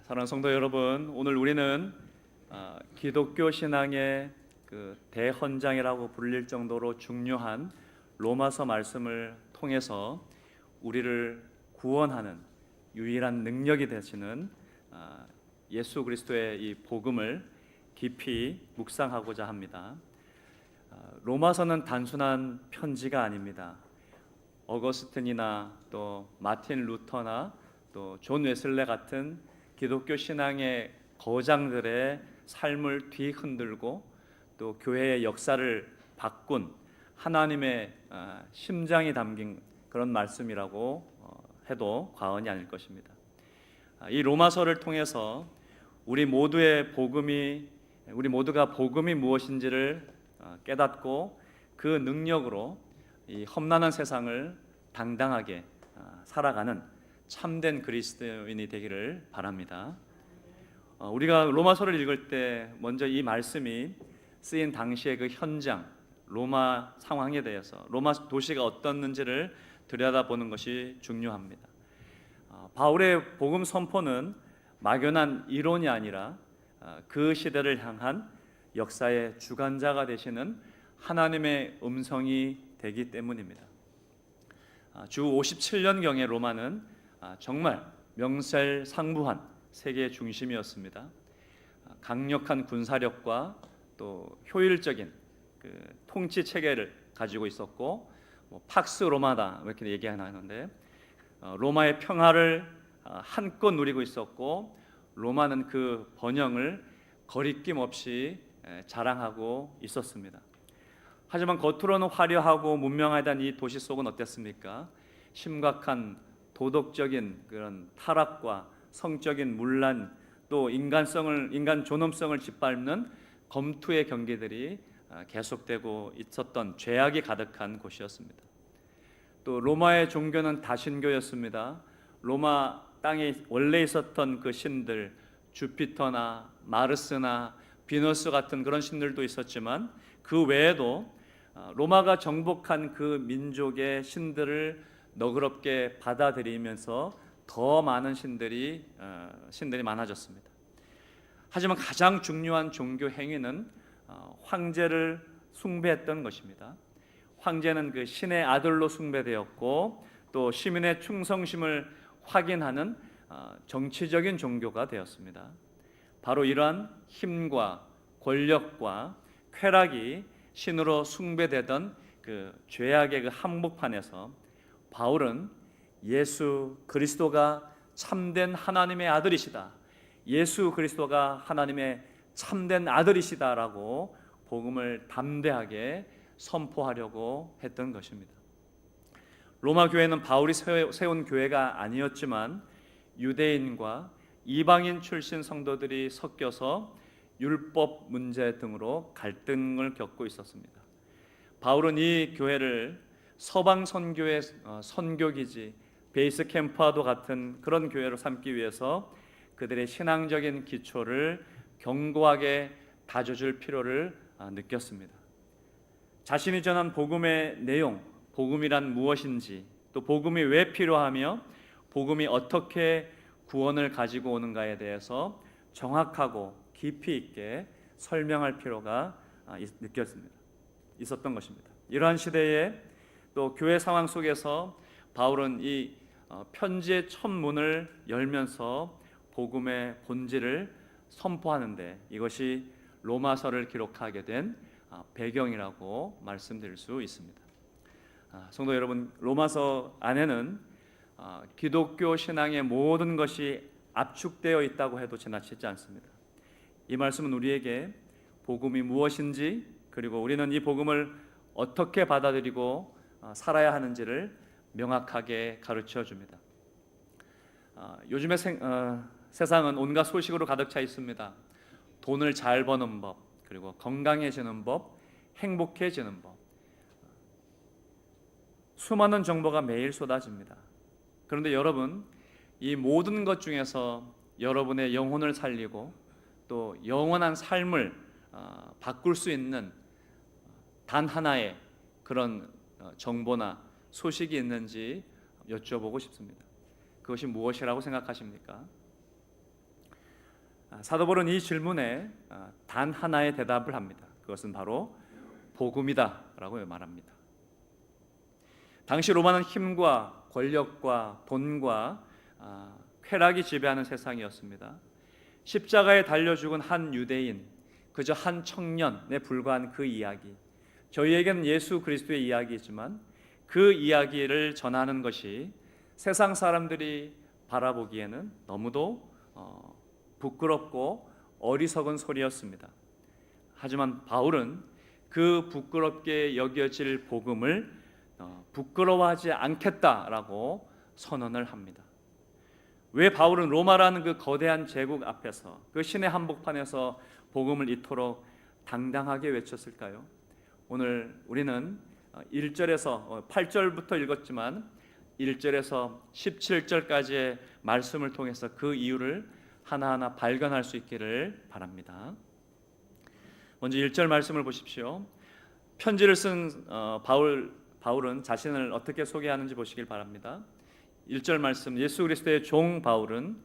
사랑하는 성도 여러분, 오늘 우리는 기독교 신앙의 그 대헌장이라고 불릴 정도로 중요한 로마서 말씀을 통해서 우리를 구원하는 유일한 능력이 되시는 예수 그리스도의 이 복음을 깊이 묵상하고자 합니다. 로마서는 단순한 편지가 아닙니다. 어거스틴이나 또 마틴 루터나 또 존 웨슬레 같은 기독교 신앙의 거장들의 삶을 뒤흔들고 또 교회의 역사를 바꾼 하나님의 심장이 담긴 그런 말씀이라고 해도 과언이 아닐 것입니다. 이 로마서를 통해서 우리 모두가 복음이 무엇인지를 깨닫고 그 능력으로 이 험난한 세상을 당당하게 살아가는 참된 그리스도인이 되기를 바랍니다. 우리가 로마서를 읽을 때 먼저 이 말씀이 쓰인 당시의 그 현장, 로마 상황에 대해서, 로마 도시가 어떻는지를 들여다보는 것이 중요합니다. 바울의 복음 선포는 막연한 이론이 아니라 그 시대를 향한 역사의 주관자가 되시는 하나님의 음성이 되기 때문입니다. 주 57년경의 로마는 정말 명실상부한 세계의 중심이었습니다. 강력한 군사력과 또 효율적인 그 통치 체계를 가지고 있었고, 팍스 로마다 이렇게 얘기하는데, 로마의 평화를 한껏 누리고 있었고, 로마는 그 번영을 거리낌 없이 자랑하고 있었습니다. 하지만 겉으로는 화려하고 문명하던 이 도시 속은 어땠습니까? 심각한 도덕적인 그런 타락과 성적인 문란, 또 인간 존엄성을 짓밟는 검투의 경계들이 계속되고 있었던 죄악이 가득한 곳이었습니다. 또 로마의 종교는 다신교였습니다. 로마 땅에 원래 있었던 그 신들, 주피터나 마르스나 비너스 같은 그런 신들도 있었지만, 그 외에도 로마가 정복한 그 민족의 신들을 너그럽게 받아들이면서 더 많은 신들이 많아졌습니다. 하지만 가장 중요한 종교 행위는 황제를 숭배했던 것입니다. 황제는 그 신의 아들로 숭배되었고, 또 시민의 충성심을 확인하는 정치적인 종교가 되었습니다. 바로 이러한 힘과 권력과 쾌락이 신으로 숭배되던 그 죄악의 그 한복판에서 바울은 예수 그리스도가 참된 하나님의 아들이시다, 예수 그리스도가 하나님의 참된 아들이시다라고 복음을 담대하게 선포하려고 했던 것입니다. 로마 교회는 바울이 세운 교회가 아니었지만 유대인과 이방인 출신 성도들이 섞여서 율법 문제 등으로 갈등을 겪고 있었습니다. 바울은 이 교회를 서방 선교의 선교기지, 베이스 캠프와도 같은 그런 교회로 삼기 위해서 그들의 신앙적인 기초를 견고하게 다져줄 필요를 느꼈습니다. 자신이 전한 복음의 내용, 복음이란 무엇인지, 또 복음이 왜 필요하며 복음이 어떻게 구원을 가지고 오는가에 대해서 정확하고 깊이 있게 설명할 필요가 있었던 것입니다. 이러한 시대에 또 교회 상황 속에서 바울은 이 편지의 첫 문을 열면서 복음의 본질을 선포하는데, 이것이 로마서를 기록하게 된 배경이라고 말씀드릴 수 있습니다. 성도 여러분, 로마서 안에는 기독교 신앙의 모든 것이 압축되어 있다고 해도 지나치지 않습니다. 이 말씀은 우리에게 복음이 무엇인지, 그리고 우리는 이 복음을 어떻게 받아들이고 살아야 하는지를 명확하게 가르쳐 줍니다. 요즘의 세상은 온갖 소식으로 가득 차 있습니다. 돈을 잘 버는 법, 그리고 건강해지는 법, 행복해지는 법, 수많은 정보가 매일 쏟아집니다. 그런데 여러분, 이 모든 것 중에서 여러분의 영혼을 살리고 또 영원한 삶을 바꿀 수 있는 단 하나의 그런 정보나 소식이 있는지 여쭤보고 싶습니다. 그것이 무엇이라고 생각하십니까? 사도 바울은 이 질문에 단 하나의 대답을 합니다. 그것은 바로 복음이다라고 말합니다. 당시 로마는 힘과 권력과 돈과 쾌락이 지배하는 세상이었습니다. 십자가에 달려 죽은 한 유대인, 그저 한 청년에 불과한 그 이야기, 저희에게는 예수 그리스도의 이야기이지만 그 이야기를 전하는 것이 세상 사람들이 바라보기에는 너무도 부끄럽고 어리석은 소리였습니다. 하지만 바울은 그 부끄럽게 여겨질 복음을 부끄러워하지 않겠다라고 선언을 합니다. 왜 바울은 로마라는 그 거대한 제국 앞에서, 그 신의 한복판에서 복음을 이토록 당당하게 외쳤을까요? 오늘 우리는 1절에서 8절부터 읽었지만 1절에서 17절까지의 말씀을 통해서 그 이유를 하나하나 발견할 수 있기를 바랍니다. 먼저 1절 말씀을 보십시오. 편지를 쓴 바울은 자신을 어떻게 소개하는지 보시길 바랍니다. 1절 말씀, 예수 그리스도의 종 바울은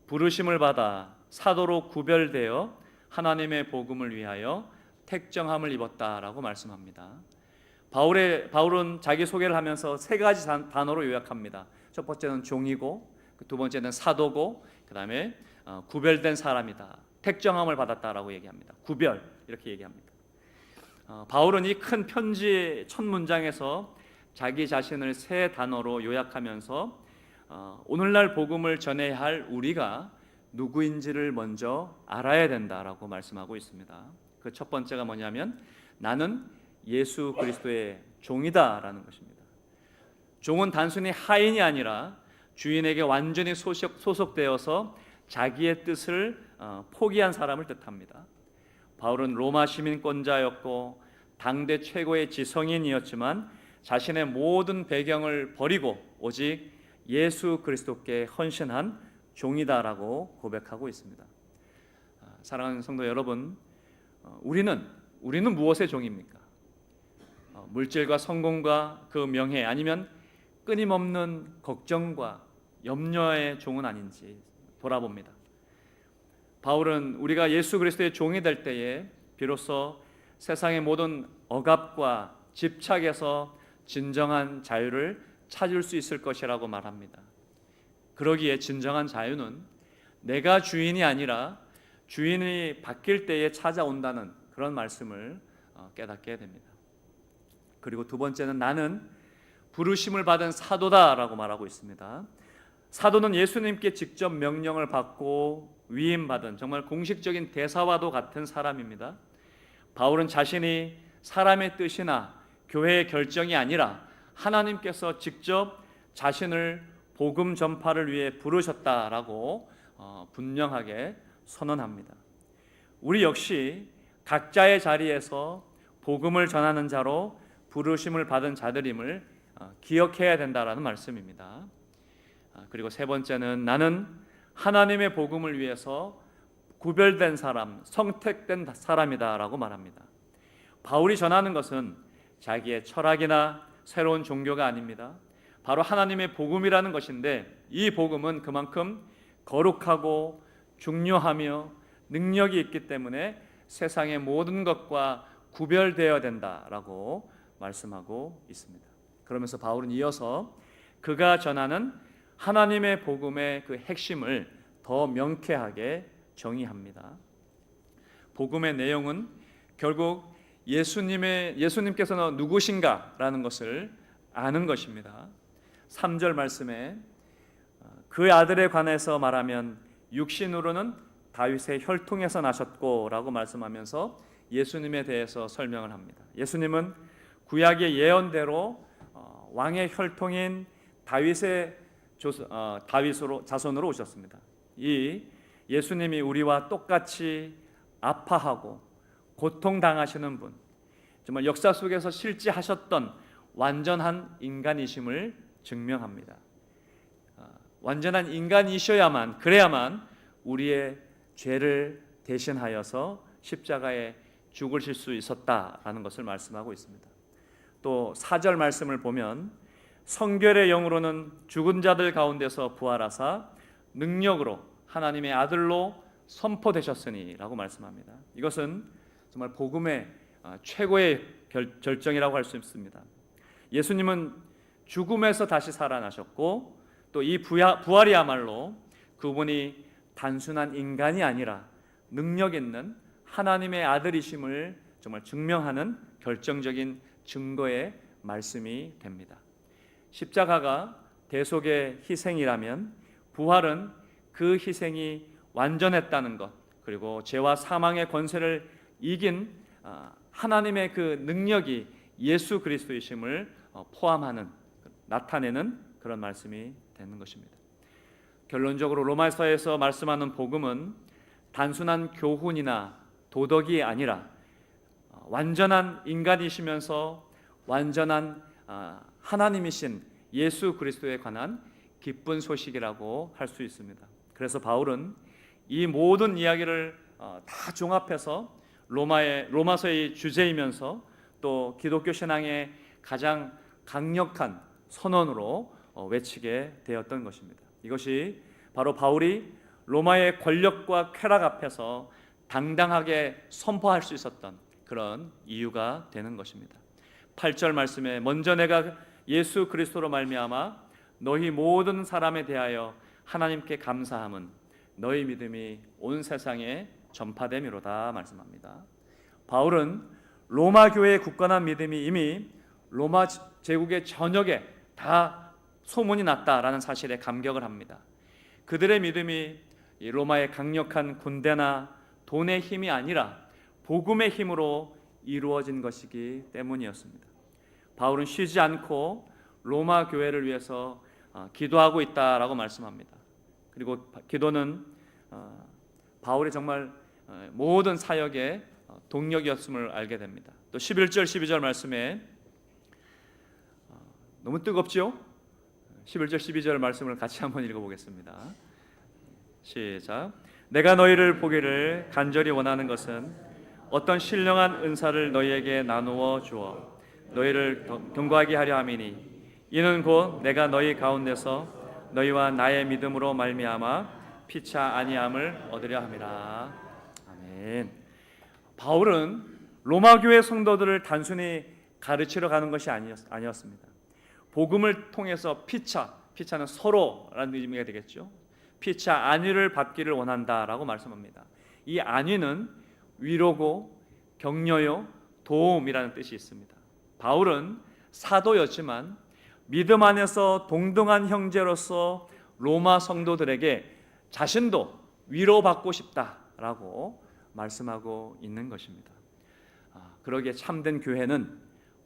부르심을 받아 사도로 구별되어 하나님의 복음을 위하여 택정함을 입었다라고 말씀합니다. 바울은 자기 소개를 하면서 세 가지 단어로 요약합니다. 첫 번째는 종이고, 두 번째는 사도고, 그 다음에 구별된 사람이다, 택정함을 받았다라고 얘기합니다. 구별, 이렇게 얘기합니다. 바울은 이 큰 편지의 첫 문장에서 자기 자신을 세 단어로 요약하면서 오늘날 복음을 전해야 할 우리가 누구인지를 먼저 알아야 된다라고 말씀하고 있습니다. 그 첫 번째가 뭐냐면 나는 예수 그리스도의 종이다라는 것입니다. 종은 단순히 하인이 아니라 주인에게 완전히 소속되어서 자기의 뜻을 포기한 사람을 뜻합니다. 바울은 로마 시민권자였고 당대 최고의 지성인이었지만 자신의 모든 배경을 버리고 오직 예수 그리스도께 헌신한 종이다라고 고백하고 있습니다. 사랑하는 성도 여러분, 우리는 무엇의 종입니까? 물질과 성공과 그 명예, 아니면 끊임없는 걱정과 염려의 종은 아닌지 돌아봅니다. 바울은 우리가 예수 그리스도의 종이 될 때에 비로소 세상의 모든 억압과 집착에서 진정한 자유를 찾을 수 있을 것이라고 말합니다. 그러기에 진정한 자유는 내가 주인이 아니라 주인이 바뀔 때에 찾아온다는 그런 말씀을 깨닫게 됩니다. 그리고 두 번째는 나는 부르심을 받은 사도다라고 말하고 있습니다. 사도는 예수님께 직접 명령을 받고 위임받은 정말 공식적인 대사와도 같은 사람입니다. 바울은 자신이 사람의 뜻이나 교회의 결정이 아니라 하나님께서 직접 자신을 복음 전파를 위해 부르셨다라고 분명하게 선언합니다. 우리 역시 각자의 자리에서 복음을 전하는 자로 부르심을 받은 자들임을 기억해야 된다라는 말씀입니다. 그리고 세 번째는 나는 하나님의 복음을 위해서 구별된 사람, 선택된 사람이다라고 말합니다. 바울이 전하는 것은 자기의 철학이나 새로운 종교가 아닙니다. 바로 하나님의 복음이라는 것인데 이 복음은 그만큼 거룩하고 중요하며 능력이 있기 때문에 세상의 모든 것과 구별되어야 된다라고 말씀하고 있습니다. 그러면서 바울은 이어서 그가 전하는 하나님의 복음의 그 핵심을 더 명쾌하게 정의합니다. 복음의 내용은 결국 예수님께서는 누구신가라는 것을 아는 것입니다. 3절 말씀에 그 아들에 관해서 말하면 육신으로는 다윗의 혈통에서 나셨고 라고 말씀하면서 예수님에 대해서 설명을 합니다. 예수님은 구약의 예언대로 왕의 혈통인 다윗의 자손으로 오셨습니다. 이 예수님이 우리와 똑같이 아파하고 고통당하시는 분, 정말 역사 속에서 실제하셨던 완전한 인간이심을 증명합니다. 완전한 인간이셔야만, 그래야만 우리의 죄를 대신하여서 십자가에 죽으실 수 있었다라는 것을 말씀하고 있습니다. 또 4절 말씀을 보면 성결의 영으로는 죽은 자들 가운데서 부활하사 능력으로 하나님의 아들로 선포되셨으니라고 말씀합니다. 이것은 정말 복음의 최고의 결정이라고 할 수 있습니다. 예수님은 죽음에서 다시 살아나셨고 또 이 부활이야말로 그분이 단순한 인간이 아니라 능력 있는 하나님의 아들이심을 정말 증명하는 결정적인 증거의 말씀이 됩니다. 십자가가 대속의 희생이라면 부활은 그 희생이 완전했다는 것, 그리고 죄와 사망의 권세를 이긴 하나님의 그 능력이 예수 그리스도이심을 포함하는, 나타내는 그런 말씀이 되는 것입니다. 결론적으로 로마서에서 말씀하는 복음은 단순한 교훈이나 도덕이 아니라 완전한 인간이시면서 완전한 하나님이신 예수 그리스도에 관한 기쁜 소식이라고 할 수 있습니다. 그래서 바울은 이 모든 이야기를 다 종합해서 로마서의 주제이면서 또 기독교 신앙의 가장 강력한 선언으로 외치게 되었던 것입니다. 이것이 바로 바울이 로마의 권력과 쾌락 앞에서 당당하게 선포할 수 있었던 그런 이유가 되는 것입니다. 8절 말씀에 먼저 내가 예수 그리스도로 말미암아 너희 모든 사람에 대하여 하나님께 감사함은 너희 믿음이 온 세상에 전파됨이로다 말씀합니다. 바울은 로마 교회의 굳건한 믿음이 이미 로마 제국의 전역에 다 소문이 났다라는 사실에 감격을 합니다. 그들의 믿음이 로마의 강력한 군대나 돈의 힘이 아니라 복음의 힘으로 이루어진 것이기 때문이었습니다. 바울은 쉬지 않고 로마 교회를 위해서 기도하고 있다라고 말씀합니다. 그리고 기도는 바울의 정말 모든 사역의 동력이었음을 알게 됩니다. 또 11절 12절 말씀에 너무 뜨겁죠? 11절 12절 말씀을 같이 한번 읽어보겠습니다. 시작. 내가 너희를 보기를 간절히 원하는 것은 어떤 신령한 은사를 너희에게 나누어 주어 너희를 경고하게 하려 함이니 이는 곧 내가 너희 가운데서 너희와 나의 믿음으로 말미암아 피차 아니함을 얻으려 함이라. 아멘. 바울은 로마 교회 성도들을 단순히 가르치러 가는 것이 아니었습니다. 복음을 통해서 피차는 서로라는 의미가 되겠죠. 피차 안위를 받기를 원한다라고 말씀합니다. 이 안위는 위로고 격려요 도움이라는 뜻이 있습니다. 바울은 사도였지만 믿음 안에서 동등한 형제로서 로마 성도들에게 자신도 위로받고 싶다라고 말씀하고 있는 것입니다. 그러기에 참된 교회는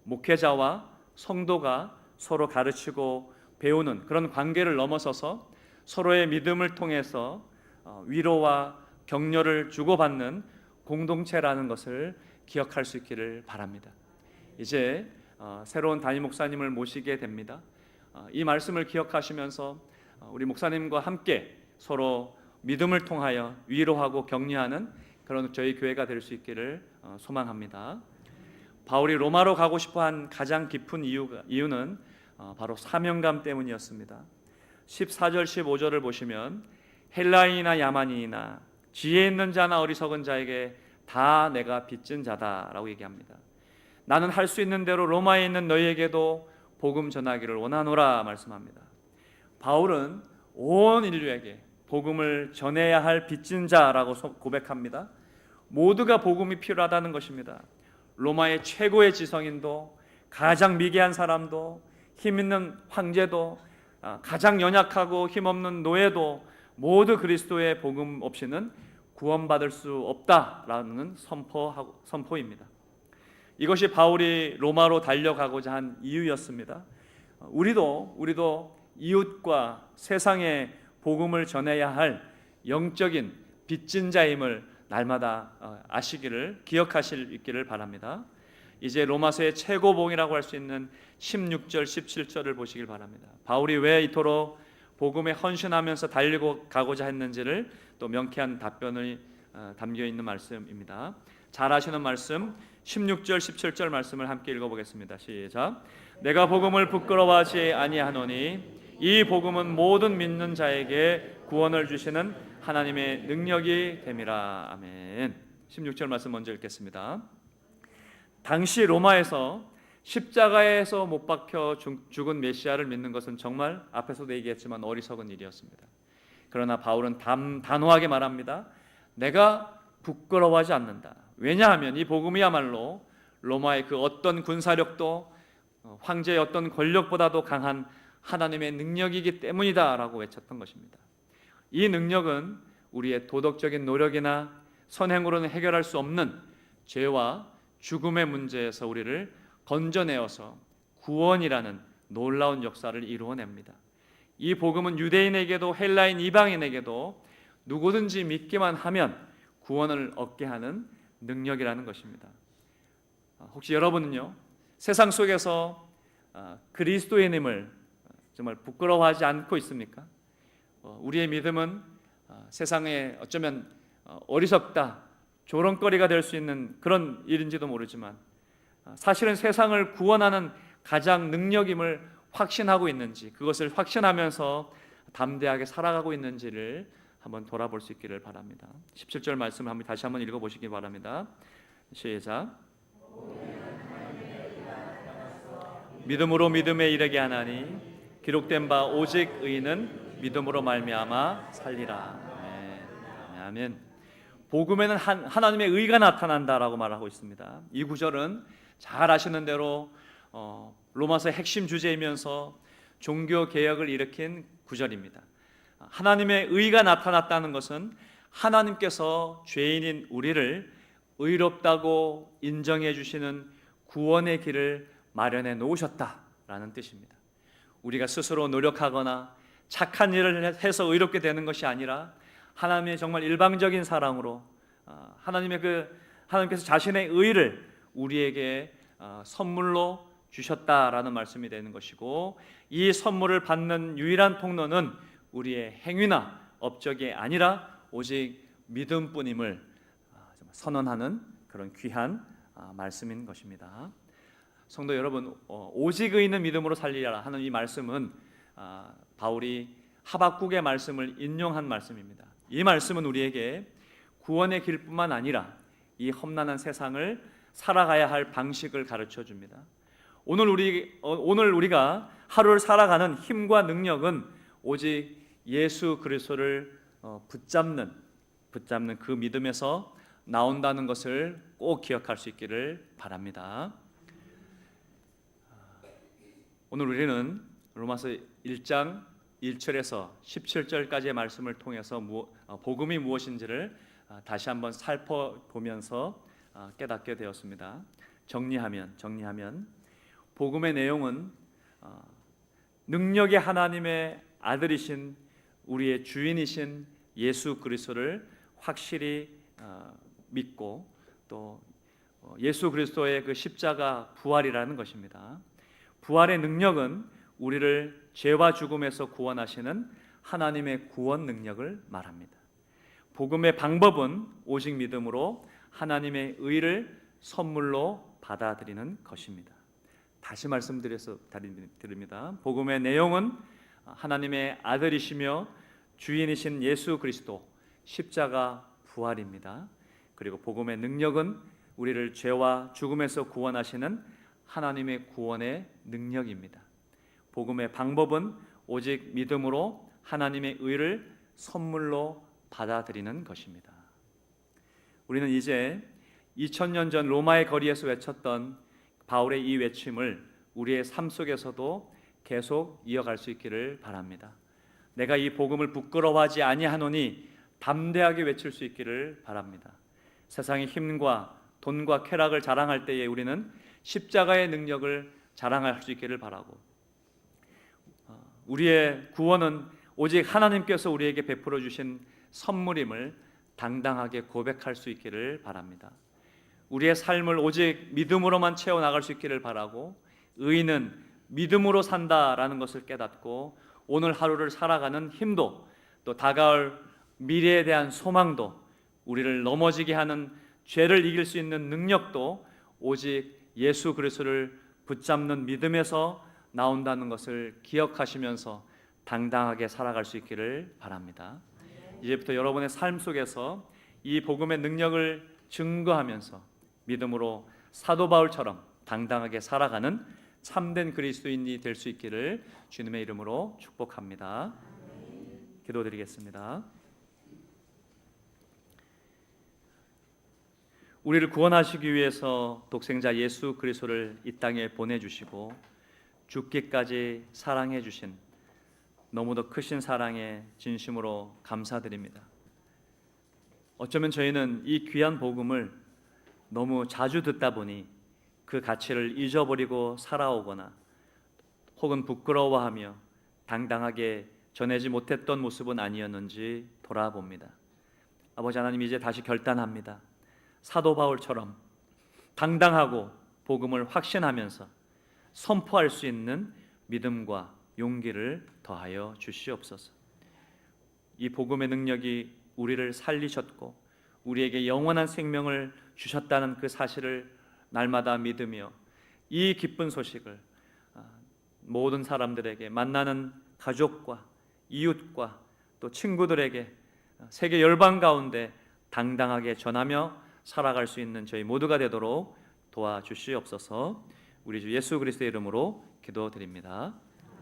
목회자와 성도가 서로 가르치고 배우는 그런 관계를 넘어서서 서로의 믿음을 통해서 위로와 격려를 주고받는 공동체라는 것을 기억할 수 있기를 바랍니다. 이제 새로운 담임 목사님을 모시게 됩니다. 이 말씀을 기억하시면서 우리 목사님과 함께 서로 믿음을 통하여 위로하고 격려하는 그런 저희 교회가 될 수 있기를 소망합니다. 바울이 로마로 가고 싶어한 가장 깊은 이유는 바로 사명감 때문이었습니다. 14절 15절을 보시면 헬라인이나 야만인이나 지혜 있는 자나 어리석은 자에게 다 내가 빚진 자다라고 얘기합니다. 나는 할 수 있는 대로 로마에 있는 너희에게도 복음 전하기를 원하노라 말씀합니다. 바울은 온 인류에게 복음을 전해야 할 빚진 자라고 고백합니다. 모두가 복음이 필요하다는 것입니다. 로마의 최고의 지성인도, 가장 미개한 사람도, 힘 있는 황제도, 가장 연약하고 힘없는 노예도 모두 그리스도의 복음 없이는 구원받을 수 없다라는 선포입니다. 이것이 바울이 로마로 달려가고자 한 이유였습니다. 우리도 이웃과 세상에 복음을 전해야 할 영적인 빚진 자임을 날마다 아시기를 기억하실 있기를 바랍니다. 이제 로마서의 최고봉이라고 할 수 있는 16절 17절을 보시길 바랍니다. 바울이 왜 이토록 복음에 헌신하면서 달리고 가고자 했는지를 또 명쾌한 답변을 담겨 있는 말씀입니다. 잘 아시는 말씀 16절 17절 말씀을 함께 읽어보겠습니다. 시작. 내가 복음을 부끄러워하지 아니하노니 이 복음은 모든 믿는 자에게 구원을 주시는 하나님의 능력이 됨이라. 아멘. 16절 말씀 먼저 읽겠습니다. 당시 로마에서 십자가에서 못 박혀 죽은 메시아를 믿는 것은 정말 앞에서도 얘기했지만 어리석은 일이었습니다. 그러나 바울은 단호하게 말합니다. 내가 부끄러워하지 않는다. 왜냐하면 이 복음이야말로 로마의 그 어떤 군사력도 황제의 어떤 권력보다도 강한 하나님의 능력이기 때문이다 라고 외쳤던 것입니다. 이 능력은 우리의 도덕적인 노력이나 선행으로는 해결할 수 없는 죄와 죽음의 문제에서 우리를 건져내어서 구원이라는 놀라운 역사를 이루어냅니다. 이 복음은 유대인에게도 헬라인 이방인에게도 누구든지 믿기만 하면 구원을 얻게 하는 능력이라는 것입니다. 혹시 여러분은요, 세상 속에서 그리스도인임을 정말 부끄러워하지 않고 있습니까? 우리의 믿음은 세상에 어쩌면 어리석다, 조롱거리가 될 수 있는 그런 일인지도 모르지만 사실은 세상을 구원하는 가장 능력임을 확신하고 있는지, 그것을 확신하면서 담대하게 살아가고 있는지를 한번 돌아볼 수 있기를 바랍니다. 17절 말씀을 다시 한번 읽어보시기 바랍니다. 시작. 믿음으로 믿음에 이르게 하나니 기록된 바 오직 의인은 믿음으로 말미암아 살리라. 아멘. 복음에는 하나님의 의가 나타난다라고 말하고 있습니다. 이 구절은 잘 아시는 대로 로마서의 핵심 주제이면서 종교 개혁을 일으킨 구절입니다. 하나님의 의가 나타났다는 것은 하나님께서 죄인인 우리를 의롭다고 인정해 주시는 구원의 길을 마련해 놓으셨다라는 뜻입니다. 우리가 스스로 노력하거나 착한 일을 해서 의롭게 되는 것이 아니라 하나님의 정말 일방적인 사랑으로 하나님께서 자신의 의를 우리에게 선물로 주셨다라는 말씀이 되는 것이고, 이 선물을 받는 유일한 통로는 우리의 행위나 업적이 아니라 오직 믿음뿐임을 선언하는 그런 귀한 말씀인 것입니다. 성도 여러분, 오직 의인은 믿음으로 살리라 하는 이 말씀은 바울이 하박국의 말씀을 인용한 말씀입니다. 이 말씀은 우리에게 구원의 길뿐만 아니라 이 험난한 세상을 살아가야 할 방식을 가르쳐 줍니다. 오늘 우리가 하루를 살아가는 힘과 능력은 오직 예수 그리스도를 붙잡는 그 믿음에서 나온다는 것을 꼭 기억할 수 있기를 바랍니다. 오늘 우리는 로마서 1장 1절에서 17절까지의 말씀을 통해서 복음이 무엇인지를 다시 한번 살펴보면서 깨닫게 되었습니다. 정리하면 복음의 내용은 능력의 하나님의 아들이신 우리의 주인이신 예수 그리스도를 확실히 믿고 또 예수 그리스도의 그 십자가 부활이라는 것입니다. 부활의 능력은 우리를 죄와 죽음에서 구원하시는 하나님의 구원 능력을 말합니다. 복음의 방법은 오직 믿음으로 하나님의 의를 선물로 받아들이는 것입니다. 다시 말씀드립니다. 복음의 내용은 하나님의 아들이시며 주인이신 예수 그리스도 십자가 부활입니다. 그리고 복음의 능력은 우리를 죄와 죽음에서 구원하시는 하나님의 구원의 능력입니다. 복음의 방법은 오직 믿음으로 하나님의 의를 선물로 받아들이는 것입니다. 우리는 이제 2000년 전 로마의 거리에서 외쳤던 바울의 이 외침을 우리의 삶 속에서도 계속 이어갈 수 있기를 바랍니다. 내가 이 복음을 부끄러워하지 아니하노니 담대하게 외칠 수 있기를 바랍니다. 세상의 힘과 돈과 쾌락을 자랑할 때에 우리는 십자가의 능력을 자랑할 수 있기를 바라고, 우리의 구원은 오직 하나님께서 우리에게 베풀어 주신 선물임을 당당하게 고백할 수 있기를 바랍니다. 우리의 삶을 오직 믿음으로만 채워나갈 수 있기를 바라고, 의인은 믿음으로 산다라는 것을 깨닫고 오늘 하루를 살아가는 힘도 또 다가올 미래에 대한 소망도 우리를 넘어지게 하는 죄를 이길 수 있는 능력도 오직 예수 그리스도를 붙잡는 믿음에서 나온다는 것을 기억하시면서 당당하게 살아갈 수 있기를 바랍니다. 이제부터 여러분의 삶 속에서 이 복음의 능력을 증거하면서 믿음으로 사도 바울처럼 당당하게 살아가는 참된 그리스도인이 될 수 있기를 주님의 이름으로 축복합니다. 기도드리겠습니다. 우리를 구원하시기 위해서 독생자 예수 그리스도를 이 땅에 보내주시고 죽기까지 사랑해 주신 너무도 크신 사랑에 진심으로 감사드립니다. 어쩌면 저희는 이 귀한 복음을 너무 자주 듣다 보니 그 가치를 잊어버리고 살아오거나 혹은 부끄러워하며 당당하게 전하지 못했던 모습은 아니었는지 돌아봅니다. 아버지 하나님, 이제 다시 결단합니다. 사도 바울처럼 당당하고 복음을 확신하면서 선포할 수 있는 믿음과 용기를 더하여 주시옵소서. 이 복음의 능력이 우리를 살리셨고 우리에게 영원한 생명을 주셨다는 그 사실을 날마다 믿으며 이 기쁜 소식을 모든 사람들에게, 만나는 가족과 이웃과 또 친구들에게 세계 열방 가운데 당당하게 전하며 살아갈 수 있는 저희 모두가 되도록 도와주시옵소서. 우리 주 예수 그리스도의 이름으로 기도드립니다.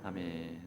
아멘.